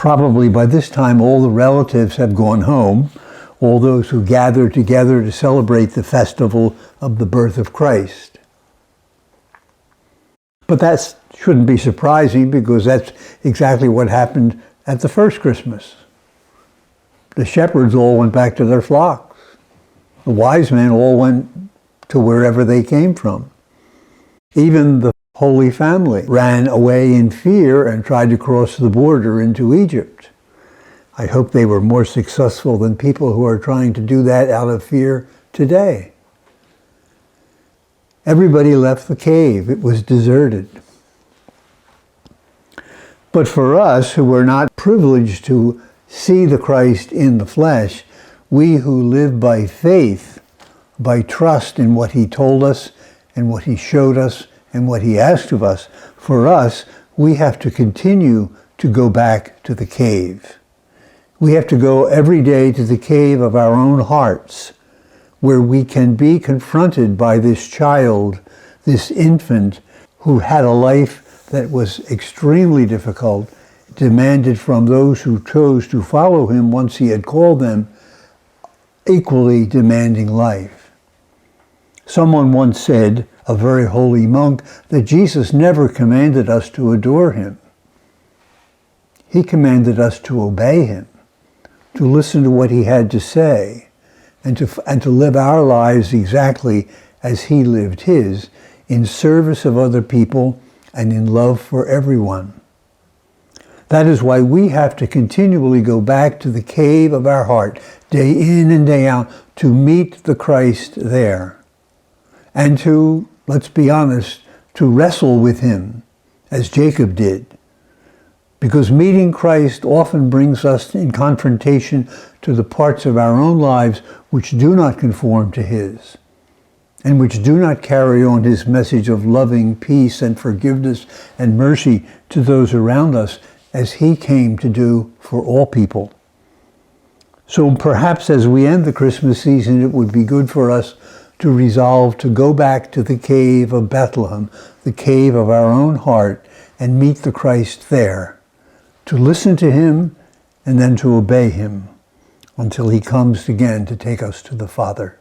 Probably by this time all the relatives have gone home, all those who gathered together to celebrate the festival of the birth of Christ. But that shouldn't be surprising, because that's exactly what happened at the first Christmas. The shepherds all went back to their flocks. The wise men all went to wherever they came from. Even the Holy Family ran away in fear and tried to cross the border into Egypt. I hope they were more successful than people who are trying to do that out of fear today. Everybody left the cave. It was deserted. But for us, who were not privileged to see the Christ in the flesh, we who live by faith, by trust in what he told us and what he showed us and what he asked of us, for us, we have to continue to go back to the cave. We have to go every day to the cave of our own hearts, where we can be confronted by this child, this infant, who had a life that was extremely difficult, demanded from those who chose to follow him once he had called them, equally demanding life. Someone once said, a very holy monk, that Jesus never commanded us to adore him. He commanded us to obey him, to listen to what he had to say, and to live our lives exactly as he lived his, in service of other people and in love for everyone. That is why we have to continually go back to the cave of our heart, day in and day out, to meet the Christ there. And to, let's be honest, to wrestle with him, as Jacob did. Because meeting Christ often brings us in confrontation to the parts of our own lives which do not conform to his, and which do not carry on his message of loving peace and forgiveness and mercy to those around us, as he came to do for all people. So perhaps as we end the Christmas season, it would be good for us to resolve to go back to the cave of Bethlehem, the cave of our own heart, and meet the Christ there, to listen to him and then to obey him until he comes again to take us to the Father.